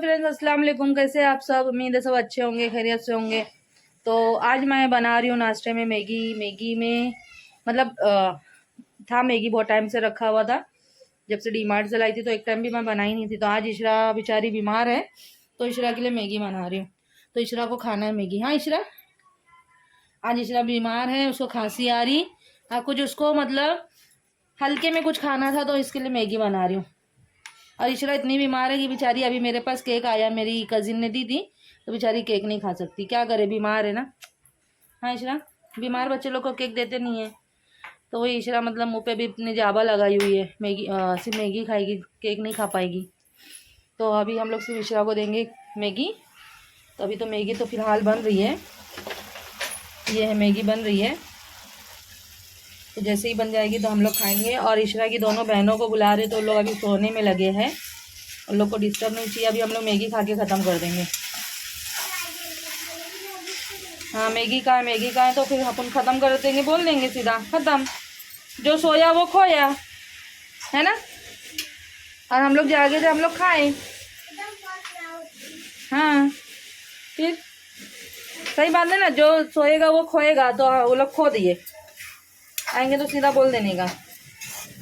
Friends, अस्सलाम वालेकुम। कैसे हैं आप सब? उम्मीद है सब अच्छे होंगे, खैरियत से होंगे। तो आज मैं बना रही हूँ नाश्ते में मैगी में मतलब था मैगी बहुत टाइम से रखा हुआ था, जब से डीमार्ट से लाई थी तो एक टाइम भी मैं बनाई नहीं थी। तो आज इशरा बेचारी बीमार है तो इशरा के लिए मैगी बना रही हूँ। तो इशरा को खाना है मैगी। हाँ इशरा, आज इशरा बीमार है, उसको खांसी आ रही, कुछ उसको मतलब हल्के में कुछ खाना था तो इसके लिए मैगी बना रही हूँ। और इशरा इतनी बीमार है कि बेचारी, अभी मेरे पास केक आया, मेरी कजिन ने दी थी, तो बेचारी केक नहीं खा सकती, क्या करे, बीमार है ना। हाँ इशरा, बीमार बच्चे लोग को केक देते नहीं है। तो वही इशरा मतलब मुंह पे भी इतनी जाबा लगाई हुई है, मैगी सिर्फ मैगी खाएगी, केक नहीं खा पाएगी। तो अभी हम लोग सिर्फ इशरा को देंगे मैगी। तो अभी तो मैगी तो फ़िलहाल बन रही है, ये है मैगी बन रही है। तो जैसे ही बन जाएगी तो हम लोग खाएंगे। और इशरा की दोनों बहनों को बुला रहे तो लोग अभी सोने में लगे हैं, उन लोग को डिस्टर्ब नहीं चाहिए। अभी हम लोग मैगी खा के ख़त्म कर देंगे। हाँ मैगी का है तो फिर अपन ख़त्म कर देंगे, बोल देंगे सीधा ख़त्म, जो सोया वो खोया, है ना। और हम लोग जागे थे, हम लोग खाए। हाँ फिर सही बात है ना, जो सोएगा वो खोएगा, तो वो लोग खो दिए, आएंगे तो सीधा बोल देने का।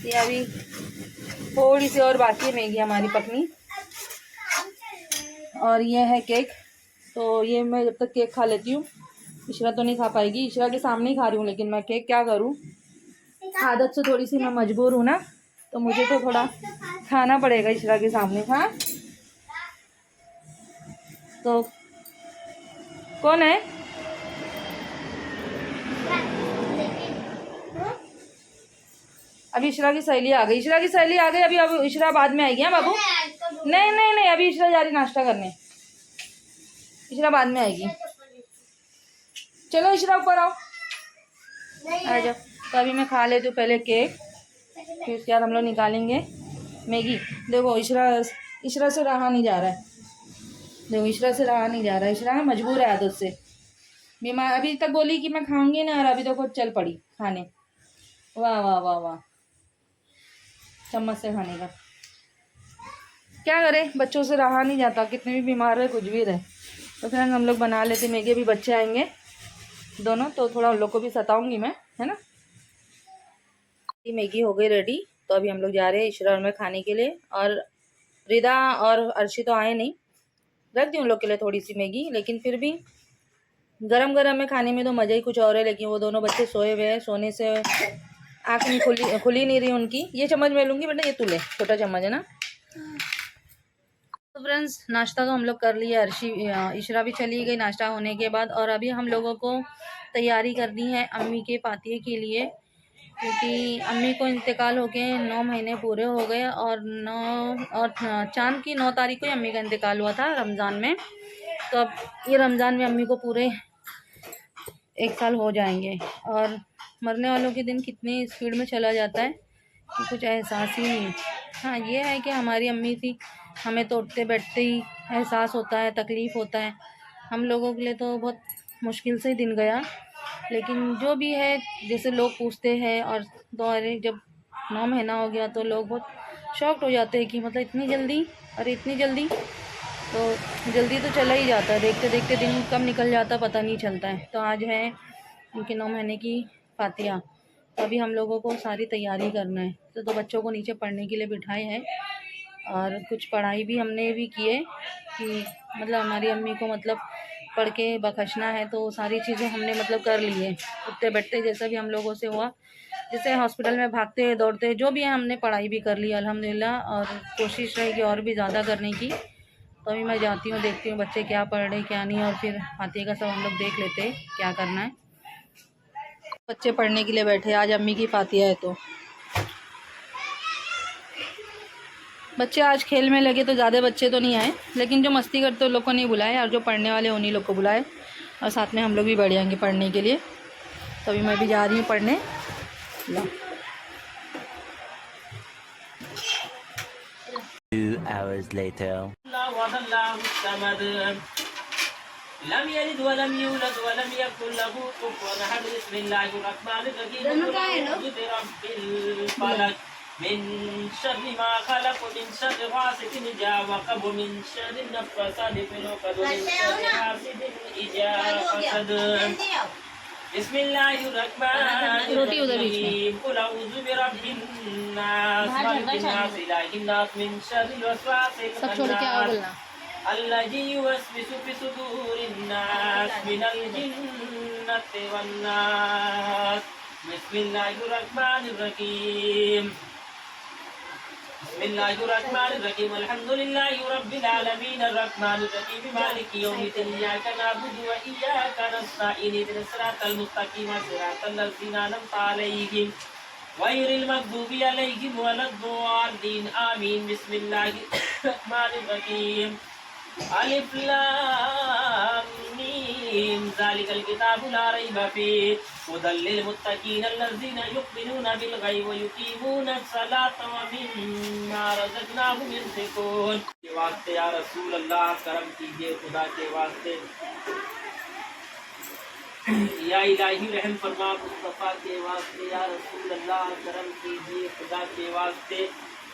ये अभी थोड़ी सी और बाकी है मैगी हमारी पकनी। और ये है केक, तो ये मैं जब तक केक खा लेती हूँ, इशरा तो नहीं खा पाएगी, इशरा के सामने ही खा रही हूँ, लेकिन मैं केक क्या करूँ, आदत से थोड़ी सी मैं मजबूर हूँ ना, तो मुझे तो थोड़ा खाना पड़ेगा इशरा के सामने। हाँ तो कौन है? अभी इशरा की सहेली आ गई, अभी इशरा बाद में आएगी। हाँ बाबू, नहीं, अभी इशरा जा रही नाश्ता करने, इशरा बाद में आएगी। चलो इशरा ऊपर आओ, आ जाओ। तो अभी मैं खा लेती हूँ पहले केक, फिर उसके बाद हम लोग निकालेंगे मैगी। देखो इशरा से रहा नहीं जा रहा है, इशरा मजबूर है आदत से, बीमार। अभी तक बोली कि मैं खाऊंगी ना, और अभी तो खुद चल पड़ी खाने। वाह वाह वाह वाह, चम्मच से खाने का। क्या करें, बच्चों से रहा नहीं जाता, कितने भी बीमार रहे, कुछ भी रहे। तो फिर हम लोग बना लेते मैगी। भी बच्चे आएंगे दोनों, तो थोड़ा उन लोग को भी सताऊंगी मैं, है ना। मैगी हो गई रेडी, तो अभी हम लोग जा रहे हैं इशरा और मैं खाने के लिए। और रिदा और अर्शी तो आए नहीं, रख दी उन लोग के लिए थोड़ी सी मैगी, लेकिन फिर भी गरम गरम में खाने में तो मज़ा ही कुछ और है। लेकिन वो दोनों बच्चे सोए हुए हैं, सोने से आँख नहीं खुली नहीं रही उनकी। ये चम्मच मैं लूँगी बेटा, ये तू ले, छोटा चम्मच है ना। तो फ्रेंड्स, नाश्ता तो हम लोग कर लिया, इशरा भी चली गई नाश्ता होने के बाद। और अभी हम लोगों को तैयारी करनी है अम्मी के पातिये के लिए, क्योंकि अम्मी को इंतकाल हो गए 9 महीने पूरे हो गए। और चांद की 9 तारीख को ही अम्मी का इंतकाल हुआ था, रमज़ान में। तो अब ये रमज़ान में अम्मी को पूरे 1 साल हो जाएंगे। और मरने वालों के दिन कितनी स्पीड में चला जाता है कि कुछ एहसास ही नहीं। हाँ ये है कि हमारी अम्मी थी, हमें तो उठते बैठते ही एहसास होता है, तकलीफ़ होता है। हम लोगों के लिए तो बहुत मुश्किल से ही दिन गया, लेकिन जो भी है, जैसे लोग पूछते हैं। और दोबारा जब 9 महीना हो गया तो लोग बहुत शॉक्ड हो जाते हैं कि मतलब इतनी जल्दी, अरे इतनी जल्दी। तो जल्दी तो चला ही जाता है, देखते देखते दिन कब निकल जाता पता नहीं चलता है। तो आज है उनके 9 महीने की फातिया। तो अभी हम लोगों को सारी तैयारी करना है। तो बच्चों को नीचे पढ़ने के लिए बिठाए हैं, और कुछ पढ़ाई भी हमने भी की है कि मतलब हमारी अम्मी को मतलब पढ़ के बख्शना है। तो सारी चीज़ें हमने मतलब कर ली है, उठते बैठते जैसा भी हम लोगों से हुआ, जैसे हॉस्पिटल में भागते दौड़ते जो भी है, हमने पढ़ाई भी कर ली अल्हम्दुलिल्लाह। और कोशिश रहेगी और भी ज़्यादा करने की। तो अभी मैं जाती हूँ, देखती हूँ बच्चे क्या पढ़ रहे क्या नहीं, और फिर फातिया का सब हम लोग देख लेते हैं क्या करना है। बच्चे पढ़ने के लिए बैठे, आज अम्मी की फातिया है। तो बच्चे आज खेल में लगे, तो ज़्यादा बच्चे तो नहीं आए, लेकिन जो मस्ती करते उन लोग को नहीं बुलाए, और जो पढ़ने वाले उन्हीं लोग को बुलाए। और साथ में हम लोग भी बढ़ जाएंगे पढ़ने के लिए। तो अभी मैं भी जा रही हूँ पढ़ने। لم يلد ولم يولد ولم يكن له كفوا احد بسم الله الرحمن الرحيم برب الفلق من شر ما خلق ومن شر غاسق إذا وقب ومن شر النفاثات في العقد ومن شر حاسد إذا حسد بسم الله الرحمن الرحيم قل أعوذ برب الناس ملك الناس إله الناس من شر الوسواس الخناس الذي يوسوس في صدور الناس من الجنة والناس بسم الله الرحمن الرحيم بسم الله الرحمن الرحيم الحمد لله رب العالمين الرحمن الرحيم مالك يوم الدين إياك نعبد وإياك نستعين اهدنا الصراط المستقيم صراط الذين أنعمت عليهم غير المغضوب عليهم ولا الضالين آمين بسم الله الرحمن الرحيم ألف لام ميم ذلك الكتاب لا ريب فيه هدى للمتقين الذين يؤمنون بالغيب ويقيمون الصلاة ومما رزقناهم ينفقون کے واسطے یا رسول اللہ کرم کیجیے خدا کے واسطے یا الہی رحم فرما مصطفیٰ کے واسطے یا رسول اللہ کرم کیجیے خدا کے واسطے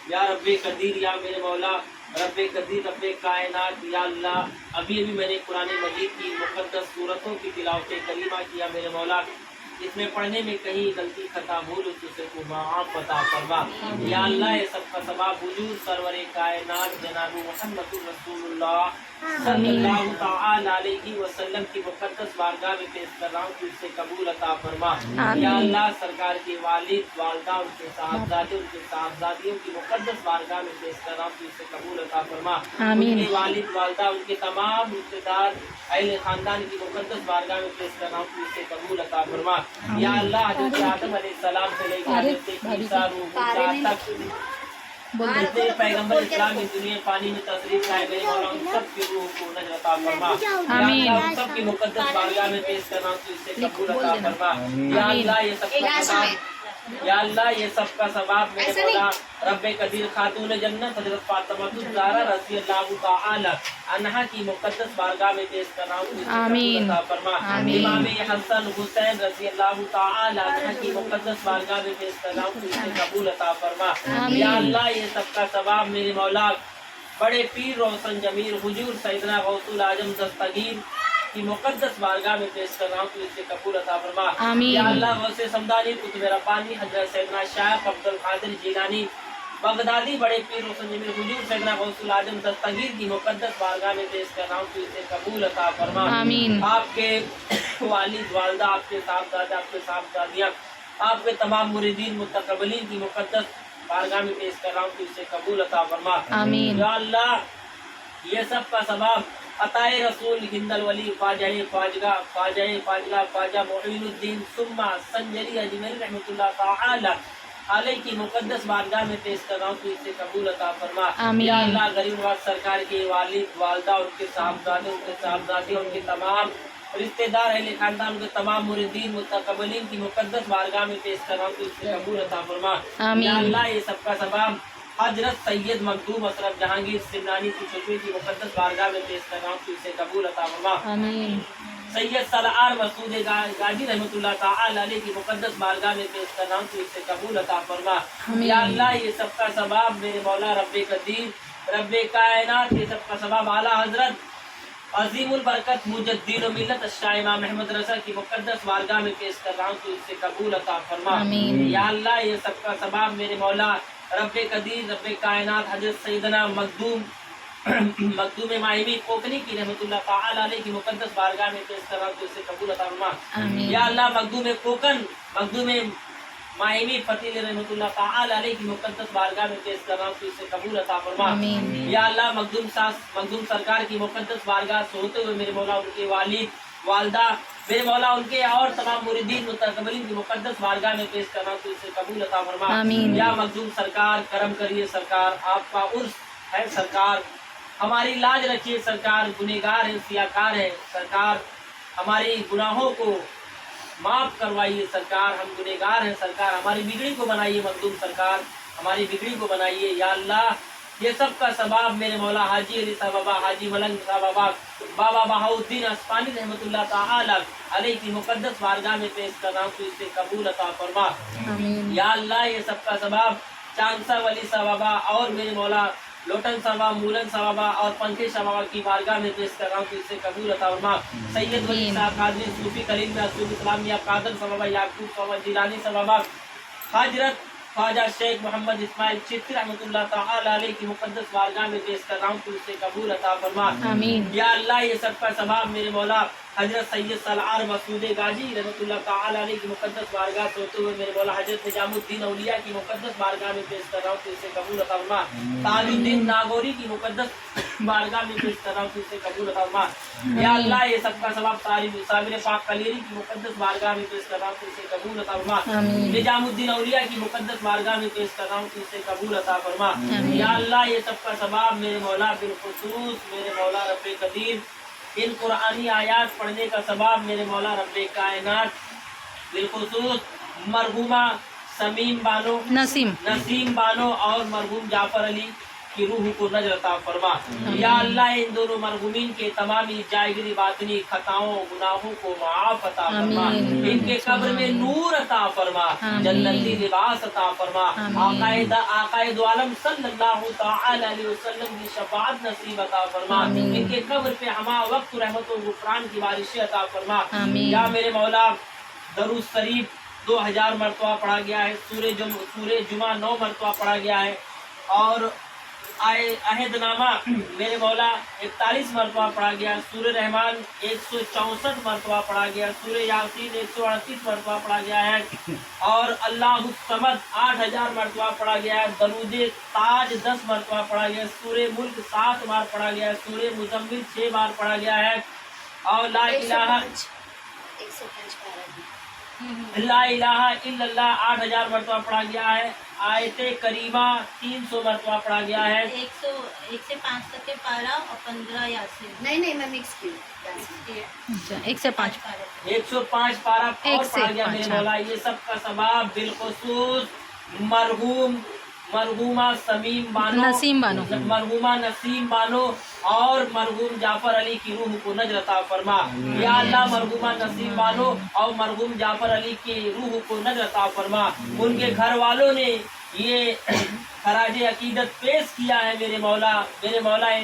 یا رب قدیر یا میرے مولا رب قدیر رب کائنات یا اللہ ابھی میں نے قرآن مجید کی مقدس صورتوں کی تلاوت کریمہ کیا میرے مولا اس میں پڑھنے میں کہیں غلطی خطا بھول اسے کو معاف عطا فرما یا اللہ یہ سب کا ثواب حضور سرور کائنات جناب محمد رسول اللہ صلی اللہ تعالی علیہ وسلم کی مقدس بارگاہ میں پیش کر رہا ہوں تو اسے قبول عطا فرما یا اللہ سرکار کے والد والدہ ان کے صاحبزادے ان کے صاحبزادیوں کی مقدس بارگاہ میں پیش کر رہا ہوں تو اسے قبول عطا فرما ان کے والد والدہ ان کے تمام رشتہ دار اہل خاندان کی مقدس بارگاہ میں پیش کر رہا ہوں تو اسے قبول عطا فرما یا اللہ حضرت آدم علیہ السلام سے لے کر حضرت عیسیٰ روح اللہ تک جتنے پیغمبر اسلام کی دنیا پانی میں تشریف لائے گئے مولا ان سب کی روح کو نجر عطا فرما یا اللہ ان سب کی مقدس بارگاہ میں پیش کرنا تو اسے قبول عطا فرما یا اللہ یہ سب کا ثواب یا اللہ یہ سب کا ثواب میرے مولا رب قدیر خاتون جنت حضرت فاطمہ الزہرا رضی اللہ تعالی عنہا کی مقدس بارگاہ میں پیش کرنا تو اسے قبول عطا فرما امام حسن حسین رضی اللہ تعالی عنہ کی مقدس بارگاہ میں پیش کرنا تو اسے قبول عطا فرما یا اللہ یہ سب کا ثواب میرے مولا بڑے پیر روشن جمیل حضور سیدنا غوث العظم دستگیر کی مقدس بارگاہ میں پیش کر رہا ہوں تو اسے قبول عطا فرما یا اللہ غوث سمدانی قطب ربانی حضرت سیدنا شیخ عبد القادر جیلانی بغدادی بڑے پیر روشن جمیل حضور سیدنا غوث العظم دستگیر کی مقدس بارگاہ میں پیش کر رہا ہوں تو اسے قبول عطا فرما آپ کے والد والدہ آپ کے صاحبزادے آپ کے صاحبزادیاں آپ کے تمام مریدین متقبلین کی مقدس بارگاہ میں پیش کر رہا ہوں تو اسے قبول عطا فرما یا اللہ یہ سب کا ثواب عطائے رسول ہند الولی خواجہ خواجہ خواجہ معین الدین ثم سنجری اجمری رحمۃ اللہ تعالی علیہ کی مقدس بارگاہ میں پیش کر رہا ہوں تو اسے قبول عطا فرما یا اللہ غریب نواز سرکار کے والد والدہ ان کے صاحبزادے ان کے صاحبزادی ان کے تمام رشتہ دار اہل خاندان کے تمام مریدین متقبلین کی مقدس بارگاہ میں پیش کر رہا ہوں تو اسے قبول عطا فرما یا اللہ یہ سب کا ثواب حضرت سید مخدوم اشرف جہانگیر سمنانی کی چھٹوی کی مقدس بارگاہ میں پیش کر رہا ہوں تو اسے قبول عطا فرما سید سلعار مسعود غازی رحمۃ اللہ تعالی علیہ کی مقدس بارگاہ میں پیش کر رہا ہوں تو اسے قبول عطا فرما یا اللہ یہ سب کا ثواب میرے مولا رب قدیر رب کائنات یہ سب کا ثواب اعلیٰ حضرت عظیم البرکت مجدین و ملت الشاہ امام احمد رضا کی مقدس بارگاہ میں پیش کر رہا ہوں تو اسے قبول عطا فرما یا اللہ یہ سب کا ثواب میرے مولا رب قدیر رب کائنات حضرت سیدنا مخدوم ماہمی کوکنی کی رحمۃ اللہ تعالی علیہ کی مقدس بارگاہ میں پیش کر رہا ہوں تو اسے قبول عطا فرما یا اللہ مخدوم کوکن مخدوم ماہمی فتیل رحمۃ اللہ تعالی علیہ کی مقدس بارگاہ میں پیش کر رہا ہوں تو اسے قبول عطا فرما یا اللہ مخدوم سرکار کی مقدس بارگاہ سے ہوتے ہوئے میرے مولا ان کے والد والدہ میرے مولا ان کے اور تمام مریدین متقبلین کی مقدس بارگاہ میں پیش کرنا تو اسے قبول عطا فرما یا مخدوم سرکار کرم کریے سرکار آپ کا عرس ہے سرکار ہماری لاج رکھیے سرکار گنہگار ہیں سیاکار ہیں سرکار ہماری گناہوں کو معاف کروائیے سرکار ہم گنہگار ہیں سرکار ہماری بگڑی کو بنائیے مخدوم سرکار ہماری بگڑی کو بنائیے یا اللہ یہ سب کا ثواب میرے مولا حاجی علی صاحب بابا حاجی ملنگ صاحب بابا بہاؤدین اسفانی رحمۃ اللہ تعالی علیہ کی مقدس بارگاہ میں پیش کر رہا ہوں تو اسے قبول عطا فرما یا اللہ یہ سب کا ثواب चांसा वली सवाबा और मेरे मौला लोटन सवा मूलन सवाबा और पंखे सवाबा की बारगाह में पेश कर रहा हूँ, तो इससे कबूल अता फरमा। सैयद वली साहब कादरी सूफी कलीम में असूल इस्लाम या कादर सवाबा याकूब सवाबा जिलानी सवाबा हाजरत ख्वाजा शेख मोहम्मद इस्माइल चिश्ती रहमतुल्लाह तआला अलैह की मुकद्दस बारगाह में पेश कर रहा हूँ, तो इससे कबूल अता फरमा। आमीन। या अल्लाह ये सब का सवाब मेरे मौला हजरत सैयद सलार मसूद गाजी रहमतुल्लाह तआला अलैह की मुकद्दस बारगाह से होते हुए मेरे मौला हजरत निजामुद्दीन औलिया की मुकद्दस बारगाह में पेश कर रहा हूँ, तो इसे कबूल अता फरमा। ताजुद्दीन नागौरी की मुकद्दस बारगाह में पेश कर रहा हूँ, तो इसे कबूल अता फरमा। या अल्लाह ये सब का सवाब साबिर पाक कलेरी की मुकद्दस बारगाह में पेश कर रहा हूँ, तो इसे कबूल अता फरमा। आमीन। निजामुद्दीन औलिया की मुकद्दस बारगाह में पेश कर रहा हूँ, तो इसे कबूल अता फरमा। आमीन। या अल्लाह ये सब का सवाब मेरे मौला बिलखुसूस मेरे मौला रब्बे कदीर इन कुरानी आयात पढ़ने का सवाब मेरे मौला रब्बे कायनात बिलखुसूस मरहूमा समीम बानो नसीम बानो और मरहूम जाफर अली की रूह को नजर अता फरमा। या अल्लाह इन दोनों मरहूमीन के तमामी जायगिरी बातनी खताओं गुनाहों को माफ अता फरमा। आमीन। इनके कब्र में नूर अता फरमा, आमीन। जन्नती लिबास अता फरमा। आमीन। आकाए दो आलम सल्लल्लाहु तआला अलैहि वसल्लम की शफाअत नसीब अता फरमा। आमीन। इनके कब्र पे हमा वक्त रहमत और गुफरान की बारिशें अता फरमा। आमीन। या मेरे मौला दरूद शरीफ 2000 मरतबा पढ़ा गया है, सूरे जुमा 9 मरतबा पढ़ा गया है और अहदनामा मेरे मौला 41 मरतबा पढ़ा गया, सूर्य रहमान 164 मरतबा पढ़ा गया, सूर्य यासीन 138 मरतबा पढ़ा गया है और अल्लाह समद 8000 मरतबा पढ़ा गया है, दरूद ताज 10 मरतबा पढ़ा गया, सूर्य मुल्क 7 बार पढ़ा गया है, सूर्य मुजम्मिल 6 बार पढ़ा गया है और ला इलाहा इल्लल्लाह 8000 मरतबा पढ़ा गया है, आयते करीमा 300 मरतबा पढ़ा गया है। 1 से 5 तक के पारा और 15 यासीन। नहीं मैं मिक्स की 1 से 5 105 पारा एक और से पढ़ा गया पाँच, मेरे हाँ। मौला। ये सब का सवाब बिलखुसूस मरहूमा समीम बानो मरहूमा नसीम बानो और मरहूम जाफर अली की रूह को नजर अता फरमा। या अल्लाह मरहूमा नसीम बानो और मरहूम जाफर अली की रूह को नजर अता फरमा। उनके घर वालों ने ये खराज अकीदत पेश किया है मेरे मौला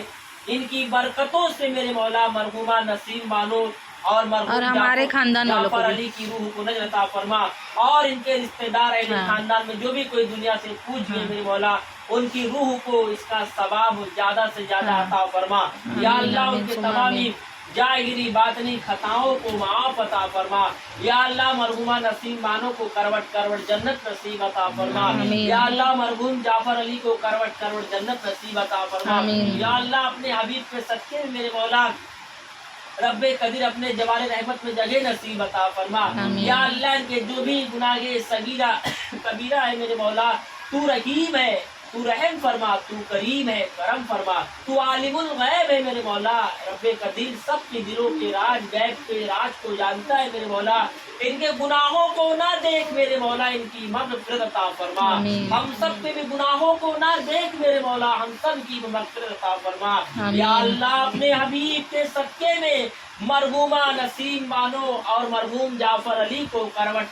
इनकी बरकतों से मेरे मौला मरहूमा नसीम बानो और हमारे खानदान वालों को जाफर भी। अली की रूह को नजर अता फरमा और इनके रिश्तेदार अहले हाँ। खानदान में जो भी कोई दुनिया से पूछ गए मेरे मौला उनकी रूह को इसका सवाब ज्यादा से ज्यादा हाँ। अता फरमा। या अल्लाह आमीन, उनके सुम्मा तमामी आमीन। जाहिरी बातनी खताओं को माफ अता फरमा। या अल्लाह मरहूमा नसीम बानो को करवट जन्नत नसीब अता फरमा। आमीन। या अल्लाह मरहूम जाफर अली को करवट जन्नत नसीब अता फरमा। आमीन। या अल्लाह अपने हबीब के सदके में मेरे मौला रब्बे कदीर अपने जवारे रहमत में जगह नसीब अता फरमा। आमीन। या अल्लाह के जो भी गुनाहे सगीरा कबीरा है मेरे मौला तू रहीम है, तू रहम फरमा, तू करीम है, करम फरमा, तू आलिमुल गैब है मेरे मौला। रब्बे कदीर सबके दिलों के राज गैब के राज को जानता है मेरे मौला। इनके गुनाहों को ना देख मेरे मौला, इनकी मग़फ़िरत अता फरमा। आमीन। हम सब के भी गुनाहों को ना देख मेरे मौला, हम सब की मग़फ़िरत अता फरमा। आमीन। या अल्लाह अपने हबीब के सदके में मरहूमा नसीम बानो और मरहूम जाफर अली को करवट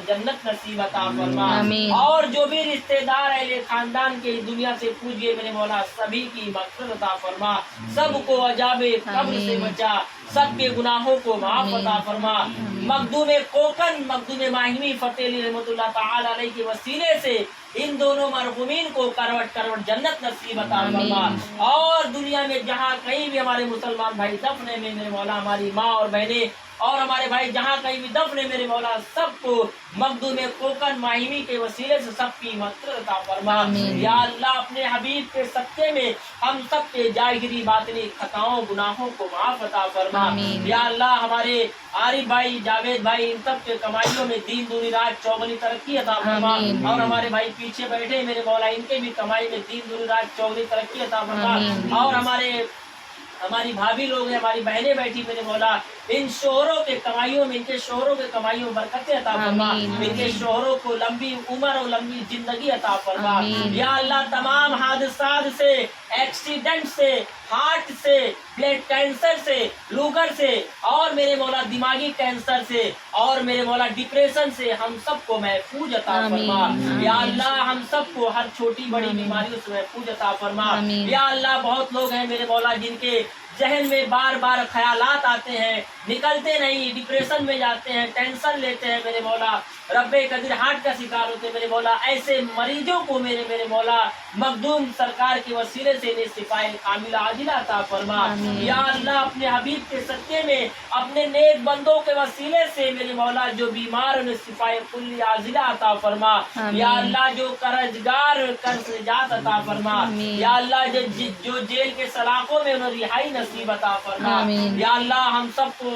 जन्नत नसीब अता फरमा। आमीन। और जो भी रिश्तेदार अहले खानदान के दुनिया से पूछ गए मेरे मौला सभी की मग़फ़िरत अता फरमा। सबको अजाबे कब्र से बचा, सबके गुनाहों को माफ अता फरमा। मखदूम कोकन मखदूम माहिमी फतेह रहमतुल्लाह तआला अलैह के वसीले से इन दोनों मरहूमीन को करवट जन्नत नसीब अता फरमा। और दुनिया में जहाँ कहीं भी हमारे मुसलमान भाई दफन है मेरे मौला, हमारी माँ और बहनें और हमारे भाई जहाँ कहीं भी दफन है मेरे मौला, सबको मखदूम कोकन माहिमी के वसीले से सबकी मग़फ़िरत अता फरमा। या अल्लाह अपने हबीब के सदके में हम सब के जाहिरी बातनी खताओं गुनाहों को माफ अता फरमा। या अल्लाह हमारे आरिफ भाई जावेद भाई इन सब के कमाइयों में दीन दुनी रात चौगनी तरक्की अता फरमा। और हमारे भाई पीछे बैठे मेरे मौला इनके भी कमाई में दीन दुनी रात चौगनी तरक्की अता फरमा। और हमारी भाभी लोग हैं, हमारी बहनें बैठी मेरे मौला, इन शोहरों के कमाइयों में इनके शोहरों के कमाइयों में बरकतें अता फरमा। इनके शोहरों को लंबी उम्र और लंबी जिंदगी अता फरमा। या अल्लाह तमाम हादसात से, एक्सीडेंट से, हार्ट से, ब्लड कैंसर से, लीवर से और मेरे मौला दिमागी कैंसर से और मेरे मौला डिप्रेशन से हम सबको महफूज अता फरमा। या अल्लाह हम सबको हर छोटी बड़ी बीमारियों से महफूज अता फरमा। या अल्लाह बहुत लोग हैं मेरे मौला जिनके जहन में बार बार ख्यालात आते हैं, निकलते नहीं, डिप्रेशन में जाते हैं, टेंशन लेते हैं मेरे मौला, रब्बे कदीर हार्ट का शिकार होते हैं मेरे मौला। ऐसे मरीजों को मेरे मौला मखदूम सरकार के वसीले से इन्हें शिफाए कामिला आजिला अता फरमा। या अल्लाह अपने हबीब के सत्ते में अपने नेक बंदों के वसीले से मेरे मौला जो बीमार उन्हें शिफाए कुल्ली आजिला अता फरमा। या अल्लाह जो कर्जगार कर्ज निजात अता फरमा। या अल्लाह जो जेल के सलाखों में उन्हें रिहाई नसीब अता फरमा। या अल्लाह हम सबको